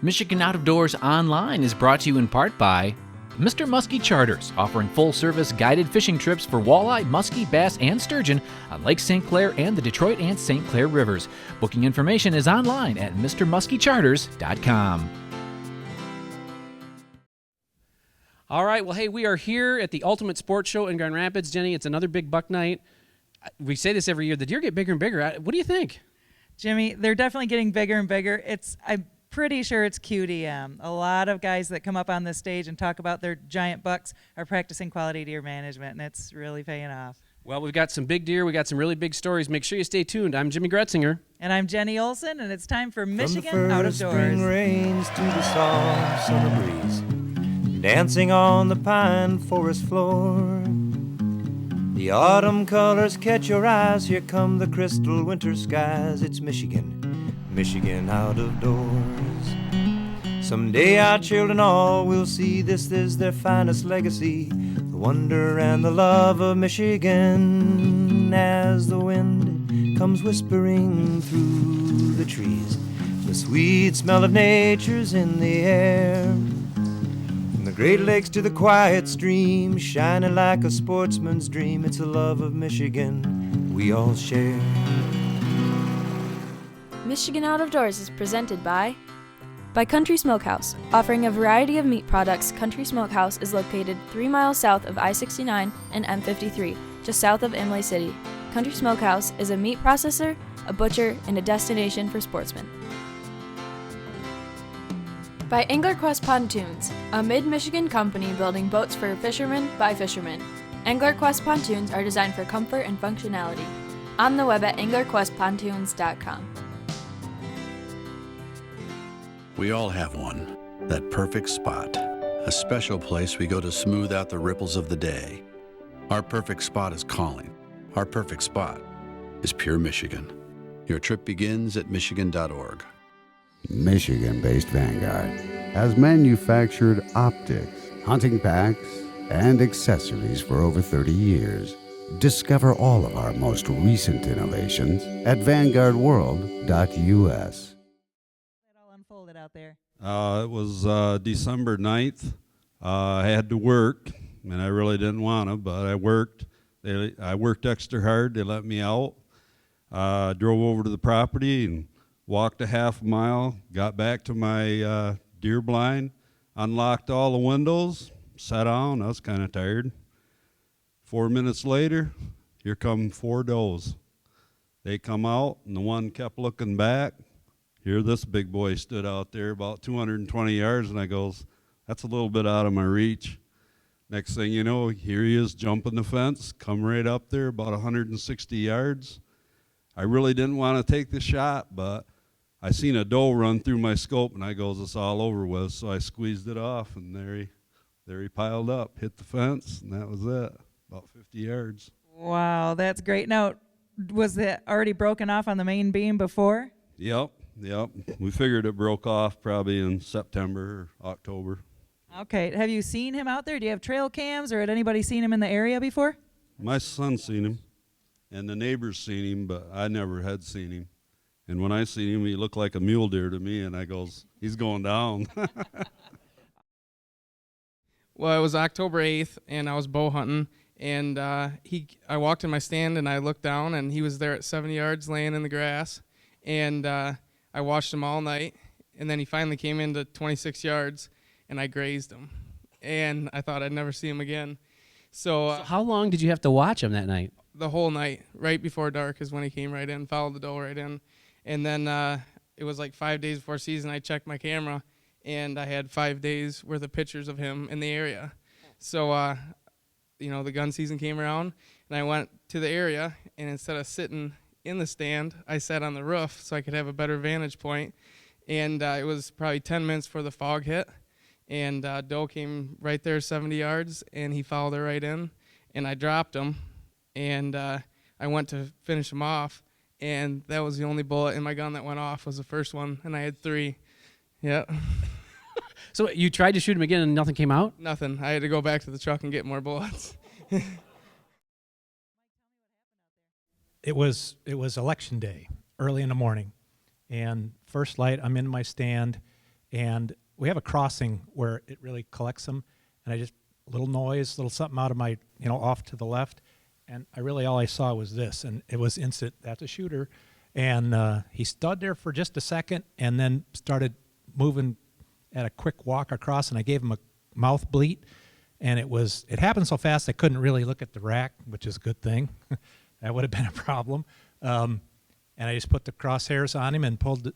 Michigan Out of Doors Online is brought to you in part by Mr. Muskie Charters, offering full-service guided fishing trips for walleye, muskie, bass, and sturgeon on Lake St. Clair and the Detroit and St. Clair rivers. Booking information is online at mrmuskiecharters.com. All right, well, hey, we are here at the Ultimate Sports Show in Grand Rapids. Jenny, it's another big buck night. We say this every year. The deer get bigger and bigger. What do you think? Jimmy, they're definitely getting bigger and bigger. I'm pretty sure it's QDM. A lot of guys that come up on this stage and talk about their giant bucks are practicing quality deer management, and it's really paying off. Well, we've got some big deer. We got some really big stories. Make sure you stay tuned. I'm Jimmy Gretzinger. And I'm Jenny Olson, and it's time for Michigan From the Out of first Doors. spring rains to the soft summer breeze, dancing on the pine forest floor. The autumn colors catch your eyes. Here come the crystal winter skies. It's Michigan, Michigan Out of Doors. Someday our children all will see this is their finest legacy, the wonder and the love of Michigan. As the wind comes whispering through the trees, the sweet smell of nature's in the air. From the Great Lakes to the quiet stream, shining like a sportsman's dream, it's the love of Michigan we all share. Michigan Out of Doors is presented by Country Smokehouse. Offering a variety of meat products, Country Smokehouse is located 3 miles south of I-69 and M53, just south of Imlay City. Country Smokehouse is a meat processor, a butcher, and a destination for sportsmen. By Angler Quest Pontoons, a mid-Michigan company building boats for fishermen by fishermen. Angler Quest Pontoons are designed for comfort and functionality. On the web at anglerquestpontoons.com. We all have one, that perfect spot, a special place we go to smooth out the ripples of the day. Our perfect spot is calling. Our perfect spot is pure Michigan. Your trip begins at michigan.org. Michigan-based Vanguard has manufactured optics, hunting packs, and accessories for over 30 years. Discover all of our most recent innovations at vanguardworld.us. That all unfolded out there. It was December 9th. I had to work, and I really didn't want to, but I worked. I worked extra hard. They let me out. Drove over to the property and walked a half mile, got back to my deer blind, unlocked all the windows, sat down. I was kind of tired. 4 minutes later, here come 4 does. They come out, and the one kept looking back. Here this big boy stood out there about 220 yards, and I goes, that's a little bit out of my reach. Next thing you know, here he is jumping the fence, come right up there about 160 yards. I really didn't want to take the shot, but I seen a doe run through my scope, and I goes, it's all over with. So I squeezed it off, and there he piled up, hit the fence, and that was it, about 50 yards. Wow, that's great. Now, was it already broken off on the main beam before? Yep. We figured it broke off probably in September or October. Okay. Have you seen him out there? Do you have trail cams, or had anybody seen him in the area before? My son seen him, and the neighbors seen him, but I never had seen him. And when I seen him, he looked like a mule deer to me, and I goes, he's going down. Well, it was October 8th, and I was bow hunting, and I walked in my stand, and I looked down, and he was there at 70 yards laying in the grass, and I watched him all night, and then he finally came into 26 yards, and I grazed him, and I thought I'd never see him again. So how long did you have to watch him that night? The whole night, right before dark is when he came right in, followed the doe right in. And then it was like 5 days before season, I checked my camera, and I had 5 days worth of pictures of him in the area. So, the gun season came around, and I went to the area, and instead of sitting in the stand, I sat on the roof so I could have a better vantage point. And it was probably 10 minutes before the fog hit, and doe came right there 70 yards, and he followed her right in, and I dropped him, and I went to finish him off. And that was the only bullet in my gun that went off, was the first one, and I had 3. Yeah. So you tried to shoot him again and nothing came out? Nothing. I had to go back to the truck and get more bullets. It was election day, early in the morning, and first light, I'm in my stand, and we have a crossing where it really collects them, and I just, a little noise, little something out of my, off to the left, and all I saw was this, and it was instant, that's a shooter, and he stood there for just a second, and then started moving at a quick walk across, and I gave him a mouth bleat, and it happened so fast I couldn't really look at the rack, which is a good thing. That would have been a problem. And I just put the crosshairs on him and pulled,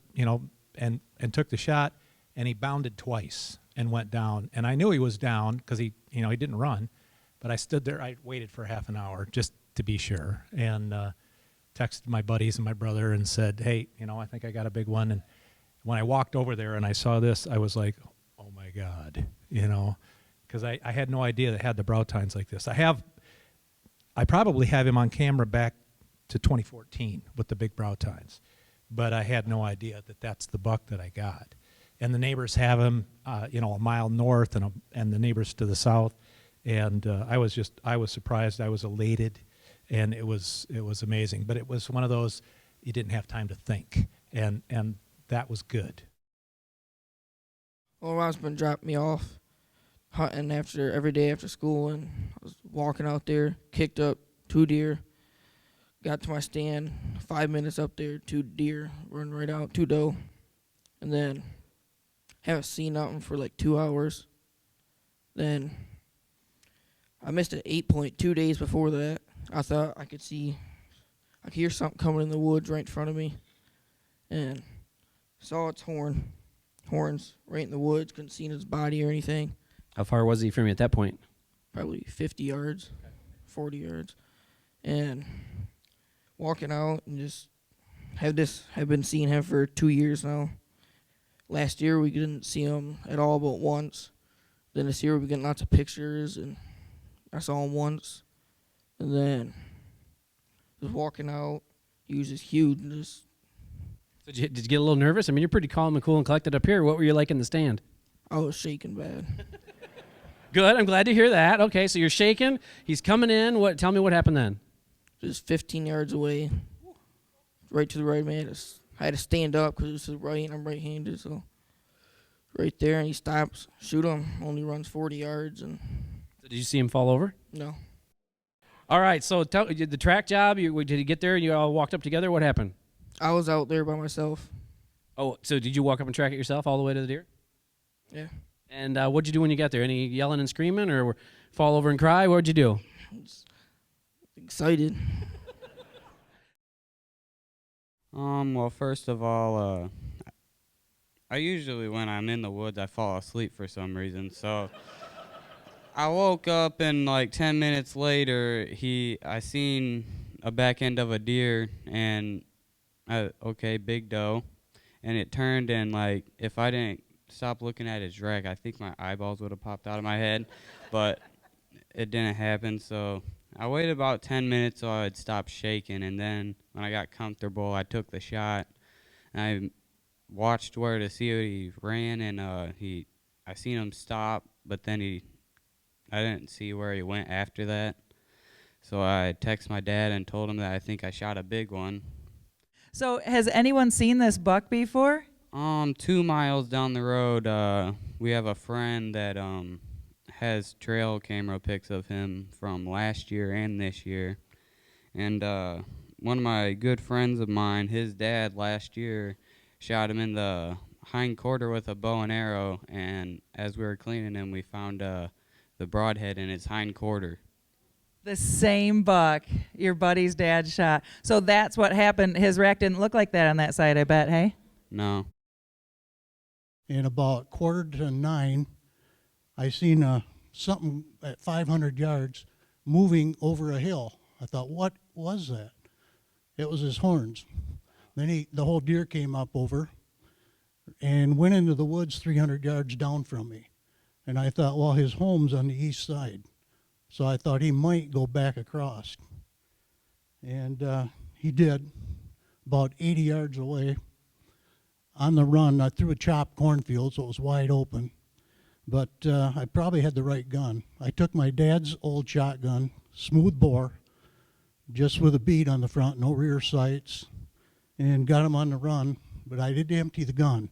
and took the shot, and he bounded twice and went down. And I knew he was down because he didn't run, but I stood there. I waited for half an hour just to be sure, and texted my buddies and my brother and said, hey, I think I got a big one. And when I walked over there and I saw this, I was like, oh my God, because I had no idea that had the brow tines like this. I probably have him on camera back to 2014 with the big brow tines, but I had no idea that that's the buck that I got. And the neighbors have him, a mile north, and the neighbors to the south. And I was surprised. I was elated, and it was amazing. But it was one of those you didn't have time to think, and that was good. Well, Rob's been dropping me off hunting every day after school, and I was walking out there, kicked up 2 deer, got to my stand, 5 minutes up there, 2 deer, run right out, 2 doe, and then haven't seen nothing for like 2 hours. Then I missed an 8 point 2 days before that. I thought I could hear something coming in the woods right in front of me, and saw its horns right in the woods. Couldn't see his body or anything. How far was he from you at that point? Probably 50 yards, 40 yards. And walking out and just have been seeing him for 2 years now. Last year we didn't see him at all but once. Then this year we getting lots of pictures, and I saw him once. And then just walking out, he was just huge and just. Did you get a little nervous? I mean, you're pretty calm and cool and collected up here. What were you like in the stand? I was shaking bad. Good. I'm glad to hear that. Okay, so you're shaking. He's coming in. Tell me what happened then. Just 15 yards away, right to the right, man. I had to stand up because it was to the right, and I'm right-handed, so right there, and he stops, shoot him, only runs 40 yards. And So did you see him fall over? No. All right, so the track job, did he get there and you all walked up together? What happened? I was out there by myself. Oh, so did you walk up and track it yourself all the way to the deer? Yeah. And what'd you do when you got there? Any yelling and screaming or fall over and cry? What'd you do? Excited. Well, first of all, I usually, when I'm in the woods, I fall asleep for some reason. So I woke up, and like 10 minutes later, I seen a back end of a deer, and big doe, and it turned, and like if I didn't stop looking at his rack, I think my eyeballs would have popped out of my head, but it didn't happen. So I waited about 10 minutes so I would stop shaking, and then when I got comfortable, I took the shot, and I watched where to see what he ran, and I seen him stop, but then I didn't see where he went after that. So I texted my dad and told him that I think I shot a big one. So has anyone seen this buck before? 2 miles down the road, we have a friend that has trail camera pics of him from last year and this year. And one of my good friends of mine, his dad last year shot him in the hind quarter with a bow and arrow, and as we were cleaning him, we found the broadhead in his hind quarter. The same buck your buddy's dad shot. So that's what happened. His rack didn't look like that on that side, I bet, hey? No. And about 8:45, I seen something at 500 yards moving over a hill. I thought, what was that? It was his horns. Then the whole deer came up over and went into the woods 300 yards down from me. And I thought, well, his home's on the east side. So I thought he might go back across. And he did, about 80 yards away. On the run, I threw a chopped cornfield, so it was wide open. But I probably had the right gun. I took my dad's old shotgun, smooth bore, just with a bead on the front, no rear sights, and got him on the run. But I did empty the gun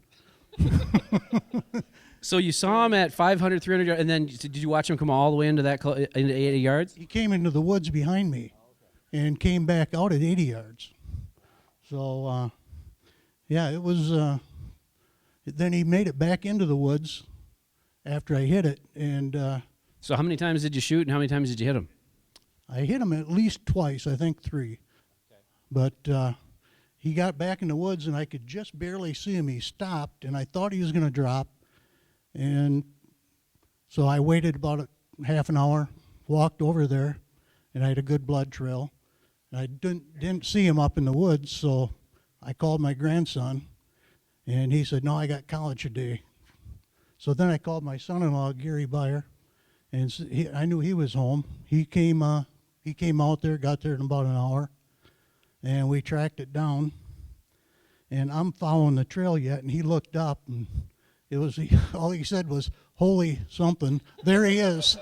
So you saw him at 500, 300 yards, and then did you watch him come all the way into that into 80 yards? He came into the woods behind me and came back out at 80 yards. So, yeah, it was, then he made it back into the woods after I hit it. And so how many times did you shoot and how many times did you hit him? I hit him at least twice, I think 3. Okay. But he got back in the woods, and I could just barely see him. He stopped, and I thought he was going to drop. And so I waited about a half an hour, walked over there, and I had a good blood trail. And I didn't see him up in the woods, so I called my grandson, and he said, no, I got college today. So then I called my son-in-law, Gary Byer, and I knew he was home. He came out there, got there in about an hour, and we tracked it down. And I'm following the trail yet, and he looked up, and it was all he said was, holy something, there he is.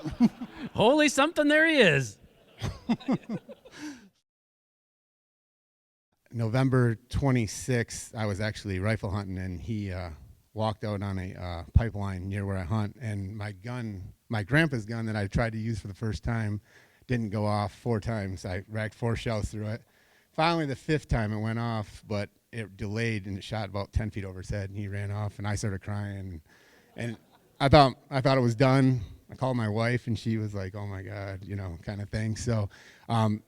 Holy something, there he is. November 26th, I was actually rifle hunting, and he walked out on a pipeline near where I hunt, and my grandpa's gun that I tried to use for the first time didn't go off 4 times. I racked 4 shells through it. Finally, the 5th time it went off, but it delayed, and it shot about 10 feet over his head, and he ran off, and I started crying, and I thought it was done. I called my wife, and she was like, oh my God, kind of thing. So, so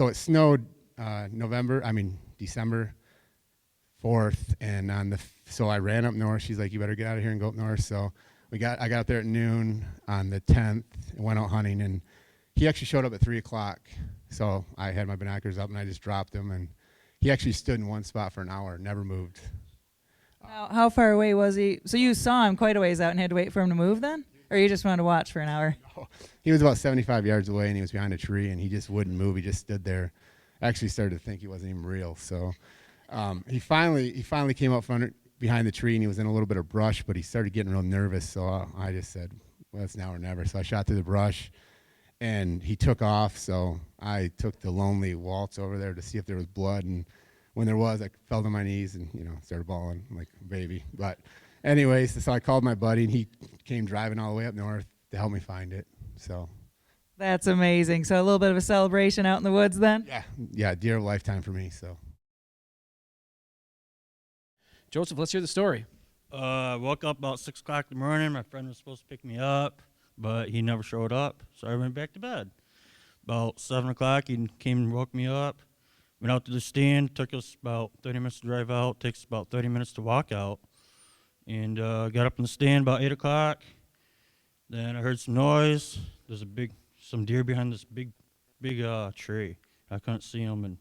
it snowed December 4th, and so I ran up north. She's like, you better get out of here and go up north. So I got up there at noon on the 10th and went out hunting, and he actually showed up at 3 o'clock. So I had my binoculars up, and I just dropped him, and he actually stood in one spot for an hour, never moved. How far away was he? So you saw him quite a ways out and had to wait for him to move then? Or you just wanted to watch for an hour? No, he was about 75 yards away, and he was behind a tree, and he just wouldn't move. He just stood there. I actually started to think he wasn't even real. So he finally came up behind the tree, and he was in a little bit of brush, but he started getting real nervous. So I just said, well, it's now or never. So I shot through the brush, and he took off. So I took the lonely waltz over there to see if there was blood, and when there was, I fell to my knees and started bawling like a baby. But anyways, so I called my buddy, and he came driving all the way up north to help me find it. So that's amazing. So a little bit of a celebration out in the woods then? Yeah, deer of a lifetime for me. So Joseph, let's hear the story. Woke up about 6 o'clock in the morning. My friend was supposed to pick me up, but he never showed up, so I went back to bed. About 7 o'clock, he came and woke me up. Went out to the stand. Took us about 30 minutes to drive out. Takes about 30 minutes to walk out. And got up in the stand about 8 o'clock. Then I heard some noise. There's some deer behind this big tree. I couldn't see him, and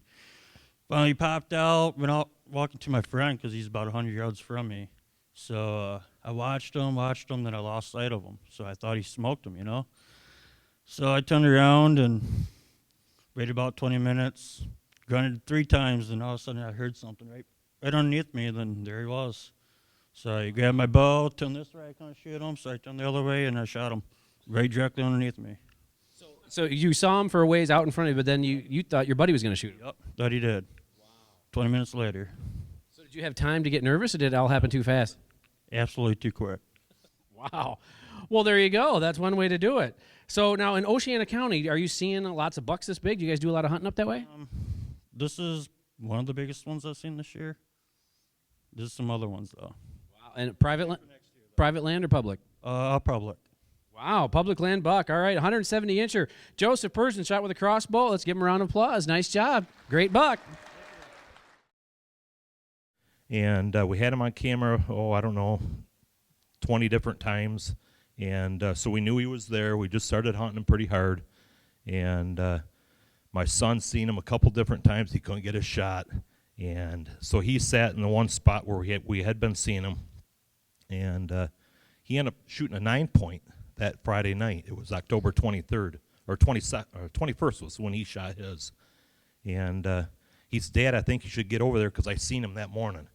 finally popped out. Went out walking to my friend because he's about 100 yards from me. So I watched him, then I lost sight of him. So I thought he smoked him, So I turned around and waited about 20 minutes, grunted 3 times, and all of a sudden I heard something right underneath me, and then there he was. So I grabbed my bow, turned this way, I couldn't shoot him, so I turned the other way, and I shot him right directly underneath me. So you saw him for a ways out in front of you, but then you thought your buddy was going to shoot him? Yep, thought he did. Wow. 20 minutes later. So did you have time to get nervous, or did it all happen too fast? Absolutely too quick. Wow. Well, there you go. That's one way to do it. So now in Oceana County, are you seeing lots of bucks this big? Do you guys do a lot of hunting up that way? This is one of the biggest ones I've seen this year. There's some other ones, though. Wow. And private land or public? Public. Wow, public land buck. All right, 170-incher. Joseph Persian shot with a crossbow. Let's give him a round of applause. Nice job. Great buck. And we had him on camera, I don't know, 20 different times. And so we knew he was there. We just started hunting him pretty hard. And my son seen him a couple different times. He couldn't get a shot. And so he sat in the one spot where we had been seeing him. And he ended up shooting a 9-point that Friday night. It was October 23rd, or 21st was when he shot his. And he said, Dad, I think you should get over there because I seen him that morning.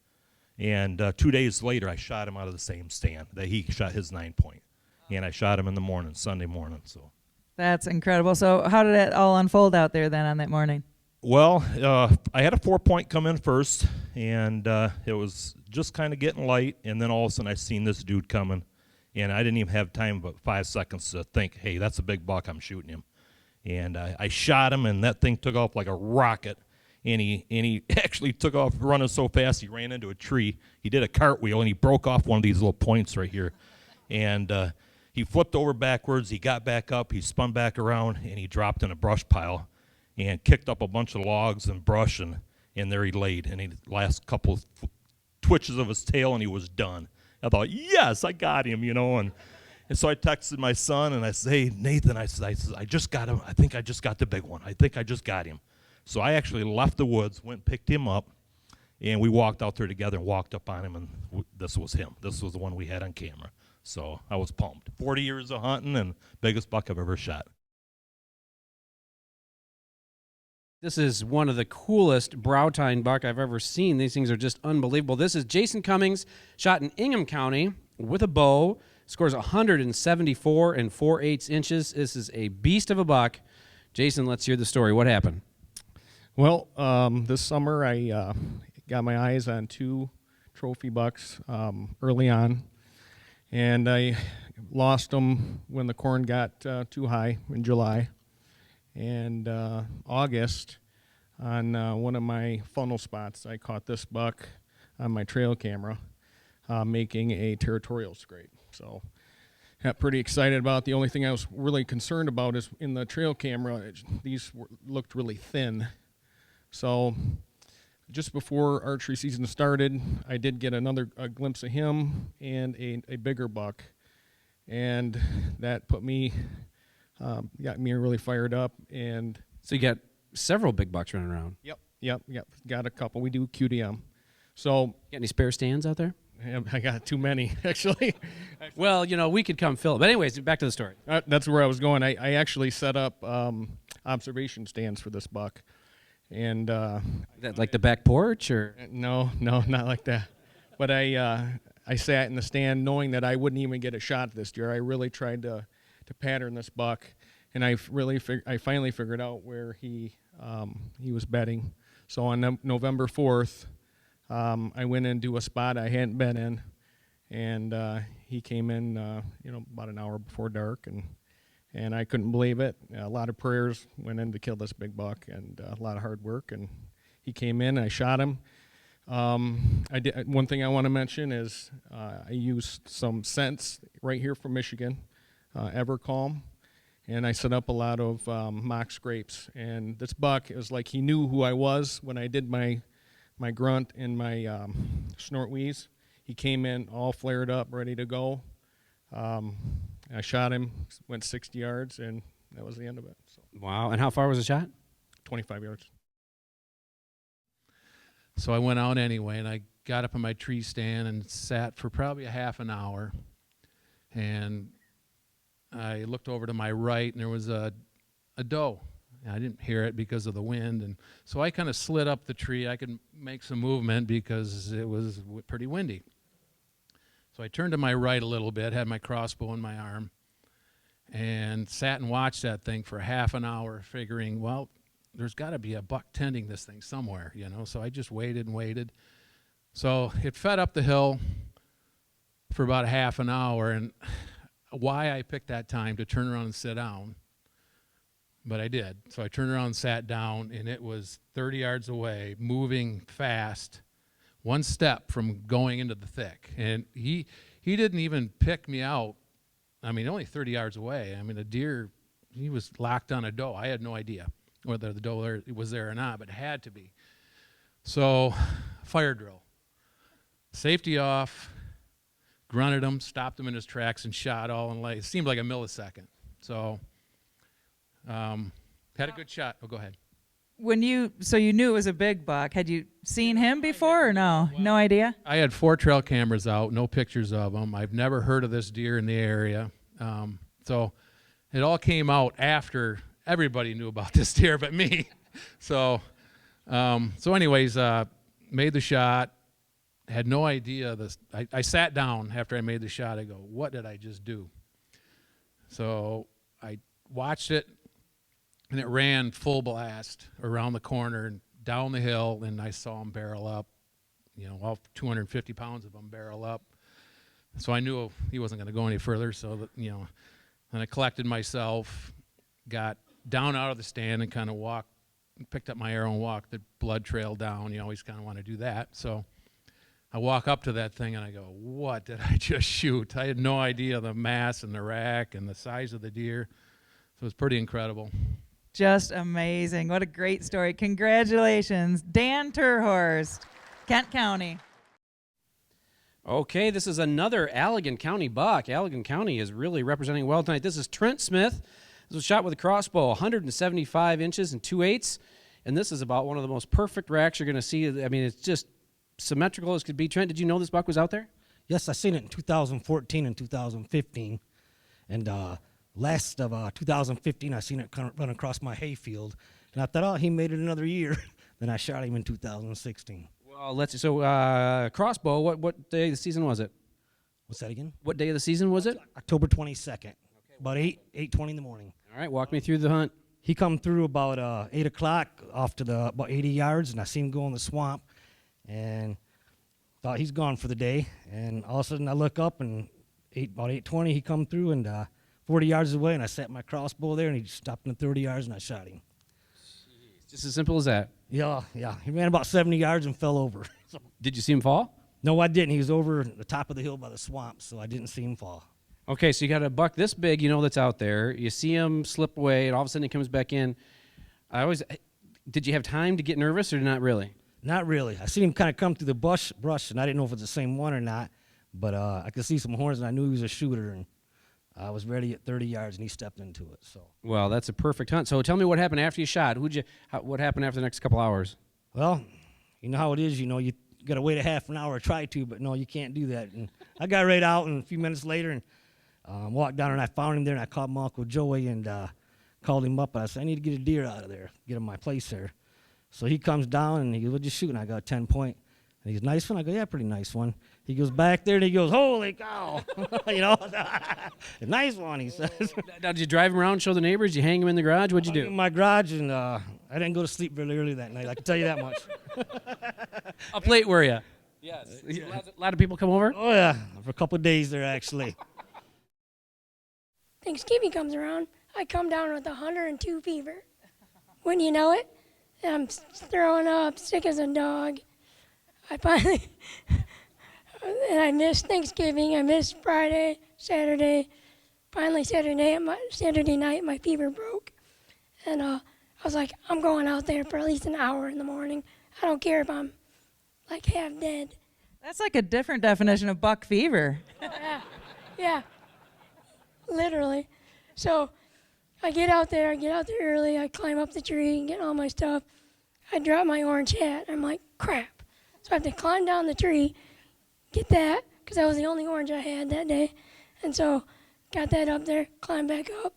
And 2 days later, I shot him out of the same stand that he shot his 9-point. And I shot him in the morning, Sunday morning. So that's incredible. So how did it all unfold out there then on that morning? Well, I had a 4-point come in first, and it was just kind of getting light, and then all of a sudden I seen this dude coming, and I didn't even have time but 5 seconds to think, hey, that's a big buck, I'm shooting him. And I shot him, and that thing took off like a rocket, and he actually took off running so fast he ran into a tree. He did a cartwheel, and he broke off one of these little points right here. And he flipped over backwards, he got back up, he spun back around, and he dropped in a brush pile and kicked up a bunch of logs and brush, and there he laid. And he last couple of twitches of his tail, and he was done. I thought, yes, I got him, you know. And so I texted my son, and I said, hey, Nathan, I said, I just got him. I think I just got the big one. I think I just got him. So I actually left the woods, went and picked him up, and we walked out there together and walked up on him, and this was him. This was the one we had on camera. So I was pumped. 40 years of hunting and biggest buck I've ever shot. This is one of the coolest brow tine buck I've ever seen. These things are just unbelievable. This is Jason Cummings, shot in Ingham County with a bow. Scores 174 and 4/8 inches. This is a beast of a buck. Jason, let's hear the story. What happened? Well, this summer I got my eyes on 2 trophy bucks early on, and I lost them when the corn got too high in July. And August, on one of my funnel spots, I caught this buck on my trail camera making a territorial scrape. So got pretty excited about it. The only thing I was really concerned about is in the trail camera, these looked really thin. So just before archery season started, I did get a glimpse of him and a bigger buck. And that put me... got me really fired up. And so you got several big bucks running around. Yep. Got a couple. We do QDM. So got any spare stands out there? I got too many, actually. Well, you know, we could come fill it. But anyways, back to the story. That's where I was going. I actually set up observation stands for this buck. And that like the back porch, or no, not like that. But I sat in the stand knowing that I wouldn't even get a shot this year. I really tried to pattern this buck, and I finally figured out where he was bedding. So on November 4th, I went into a spot I hadn't been in, and he came in about an hour before dark, and I couldn't believe it. A lot of prayers went in to kill this big buck, and a lot of hard work, and he came in, I shot him. One thing I want to mention is I used some scents right here from Michigan, Evercalm, and I set up a lot of mock scrapes. And this buck, it was like he knew who I was when I did my grunt and my snort wheeze. He came in all flared up, ready to go. I shot him, went 60 yards, and that was the end of it. So. Wow. And how far was the shot? 25 yards. So I went out anyway, and I got up in my tree stand and sat for probably a half an hour. And I looked over to my right, and there was a doe. And I didn't hear it because of the wind, and so I kind of slid up the tree. I could make some movement because it was pretty windy. So I turned to my right a little bit, had my crossbow in my arm, and sat and watched that thing for half an hour, figuring, well, there's got to be a buck tending this thing somewhere, you know. So I just waited and waited. So it fed up the hill for about a half an hour, and why I picked that time to turn around and sit down, but I did. So I turned around and sat down, and it was 30 yards away, moving fast, one step from going into the thick. And he didn't even pick me out. I mean, only 30 yards away. I mean, a deer, he was locked on a doe. I had no idea whether the doe was there or not, but it had to be. So fire drill. Safety off, grunted him, stopped him in his tracks, and shot all in it seemed like a millisecond. So had a good shot. Oh, go ahead. So you knew it was a big buck. Had you seen him before or no? No idea? I had 4 trail cameras out, no pictures of him. I've never heard of this deer in the area. So it all came out after everybody knew about this deer but me. So anyways, made the shot. Had no idea this. I sat down after I made the shot. I go, what did I just do? So I watched it, and it ran full blast around the corner and down the hill, and I saw him barrel up, all 250 pounds of him barrel up. So I knew he wasn't going to go any further, so then I collected myself, got down out of the stand and kind of picked up my arrow and walked the blood trail down. You always kind of want to do that. So I walk up to that thing and I go, what did I just shoot? I had no idea the mass and the rack and the size of the deer. So it was pretty incredible. Just amazing. What a great story. Congratulations, Dan Terhorst, Kent County. Okay, this is another Allegan County buck. Allegan County is really representing well tonight. This is Trent Smith. This was shot with a crossbow, 175 inches and 2/8. And this is about one of the most perfect racks you're going to see. I mean, it's just symmetrical as could be. Trent, did you know this buck was out there? Yes, I seen it in 2014 and 2015. And last of 2015, I seen it kind of run across my hayfield. And I thought, oh, he made it another year. Then I shot him in 2016. Well, let's see. So crossbow, what day of the season was it? What's that again? What day of the season was it? October 22nd, about 8:20 in the morning. All right, walk me through the hunt. He come through about 8 o'clock off to about 80 yards, and I seen him go in the swamp, and thought he's gone for the day. And all of a sudden I look up, and about 8:20 he come through, and 40 yards away, and I set my crossbow there, and he stopped in 30 yards, and I shot him. Just as simple as that. Yeah. He ran about 70 yards and fell over. Did you see him fall? No, I didn't. He was over the top of the hill by the swamp, so I didn't see him fall. Okay, so you got a buck this big, that's out there. You see him slip away, and all of a sudden he comes back in. Did you have time to get nervous, or not really? Not really. I seen him kind of come through the brush, and I didn't know if it was the same one or not. But I could see some horns, and I knew he was a shooter, and I was ready at 30 yards, and he stepped into it. So. Well, that's a perfect hunt. So tell me what happened after you shot. What happened after the next couple hours? Well, you know how it is. You got to wait a half an hour to try to, but no, you can't do that. And I got right out, and a few minutes later, and walked down, and I found him there, and I called my Uncle Joey and called him up. And I said, I need to get a deer out of there, get him my place there. So he comes down, and he goes, what'd you shoot? And I got a 10-point. And he goes, nice one? I go, yeah, pretty nice one. He goes back there, and he goes, holy cow. Nice one, he says. Now, did you drive him around, show the neighbors? Did you hang him in the garage? What'd you do? In my garage, and I didn't go to sleep very early that night. I can tell you that much. Up late, were you? Yes. A lot of people come over? Oh, yeah, for a couple of days there, actually. Thanksgiving comes around, I come down with 102 fever. Wouldn't you know it? I'm throwing up, sick as a dog. And I missed Thanksgiving, I missed Friday, Saturday. Finally, Saturday night, my fever broke. And I was like, I'm going out there for at least an hour in the morning. I don't care if I'm like half dead. That's like a different definition of buck fever. Yeah, literally. So I get out there early, I climb up the tree and get all my stuff. I drop my orange hat. I'm like, crap. So I have to climb down the tree, get that, because that was the only orange I had that day. And so got that up there, climb back up,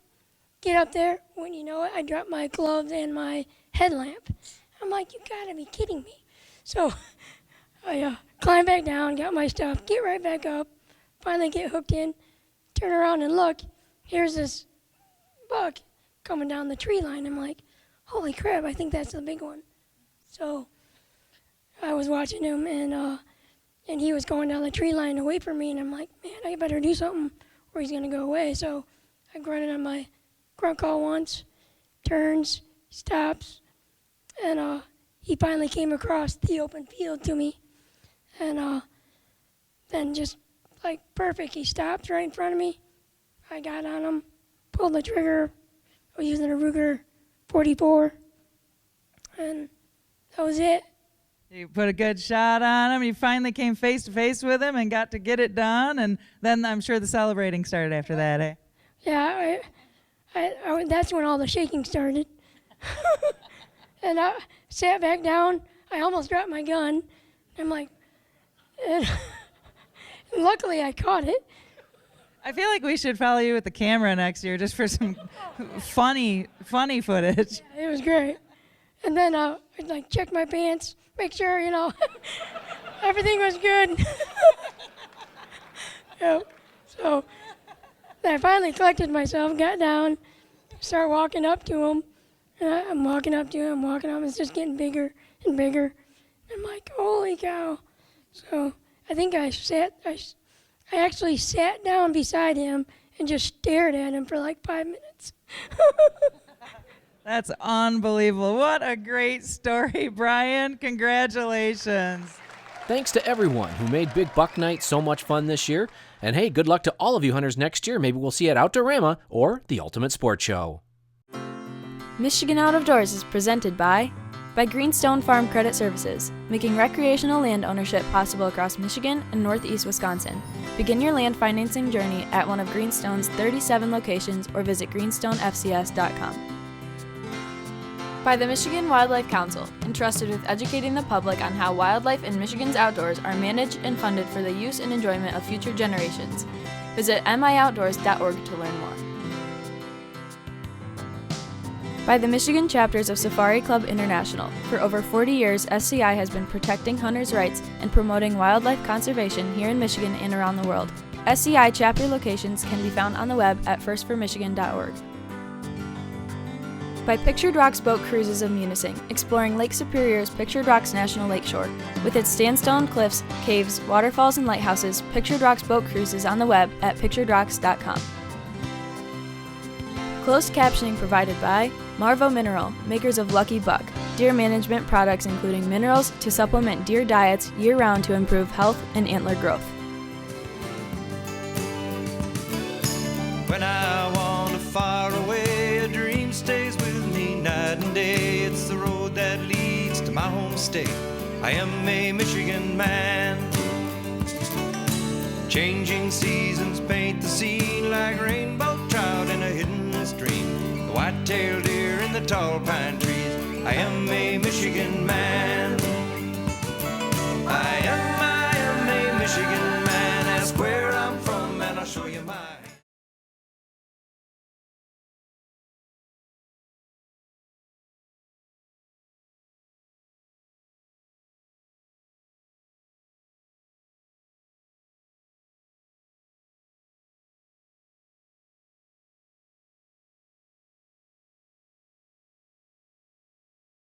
get up there. When you know it, I drop my gloves and my headlamp. I'm like, you gotta be kidding me. So I climb back down, got my stuff, get right back up, finally get hooked in, turn around and look. Here's this buck coming down the tree line. I'm like, holy crap, I think that's the big one. So I was watching him, and he was going down the tree line away from me, and I'm like, man, I better do something or he's going to go away. So I grunted on my grunt call once, turns, stops, and he finally came across the open field to me. And then just like perfect, he stopped right in front of me. I got on him, pulled the trigger. I was using a Ruger 44, and that was it. You put a good shot on him. You finally came face to face with him and got to get it done. And then I'm sure the celebrating started after that, eh? Yeah, I that's when all the shaking started. And I sat back down. I almost dropped my gun. I'm like, and luckily I caught it. I feel like we should follow you with the camera next year just for some funny footage. Yeah, it was great. And then I like checked my pants, make sure, everything was good. Yeah. So I finally collected myself, got down, started walking up to him, And I'm walking up to him, walking up, it's just getting bigger and bigger. I'm like, holy cow. So I think I actually sat down beside him and just stared at him for like 5 minutes. That's unbelievable. What a great story, Brian. Congratulations. Thanks to everyone who made Big Buck Night so much fun this year. And hey, good luck to all of you hunters next year. Maybe we'll see you at Outdoorama or the Ultimate Sports Show. Michigan Out of Doors is presented by Greenstone Farm Credit Services, making recreational land ownership possible across Michigan and northeast Wisconsin. Begin your land financing journey at one of Greenstone's 37 locations or visit greenstonefcs.com. By the Michigan Wildlife Council, entrusted with educating the public on how wildlife in Michigan's outdoors are managed and funded for the use and enjoyment of future generations. Visit mioutdoors.org to learn more. By the Michigan chapters of Safari Club International. For over 40 years, SCI has been protecting hunters' rights and promoting wildlife conservation here in Michigan and around the world. SCI chapter locations can be found on the web at firstformichigan.org. By Pictured Rocks Boat Cruises of Munising, exploring Lake Superior's Pictured Rocks National Lakeshore. With its sandstone cliffs, caves, waterfalls, and lighthouses, Pictured Rocks Boat Cruise is on the web at picturedrocks.com. Closed captioning provided by Marvo Mineral, makers of Lucky Buck, deer management products including minerals to supplement deer diets year-round to improve health and antler growth. When I wander far away, a dream stays with me night and day. It's the road that leads to my home state. I am a Michigan man. Changing seasons paint the scene like rainbow trout in a hidden stream. The white-tailed deer in the tall pine trees. I am a Michigan man. I am a Michigan man. Ask where I'm from and I'll show you mine.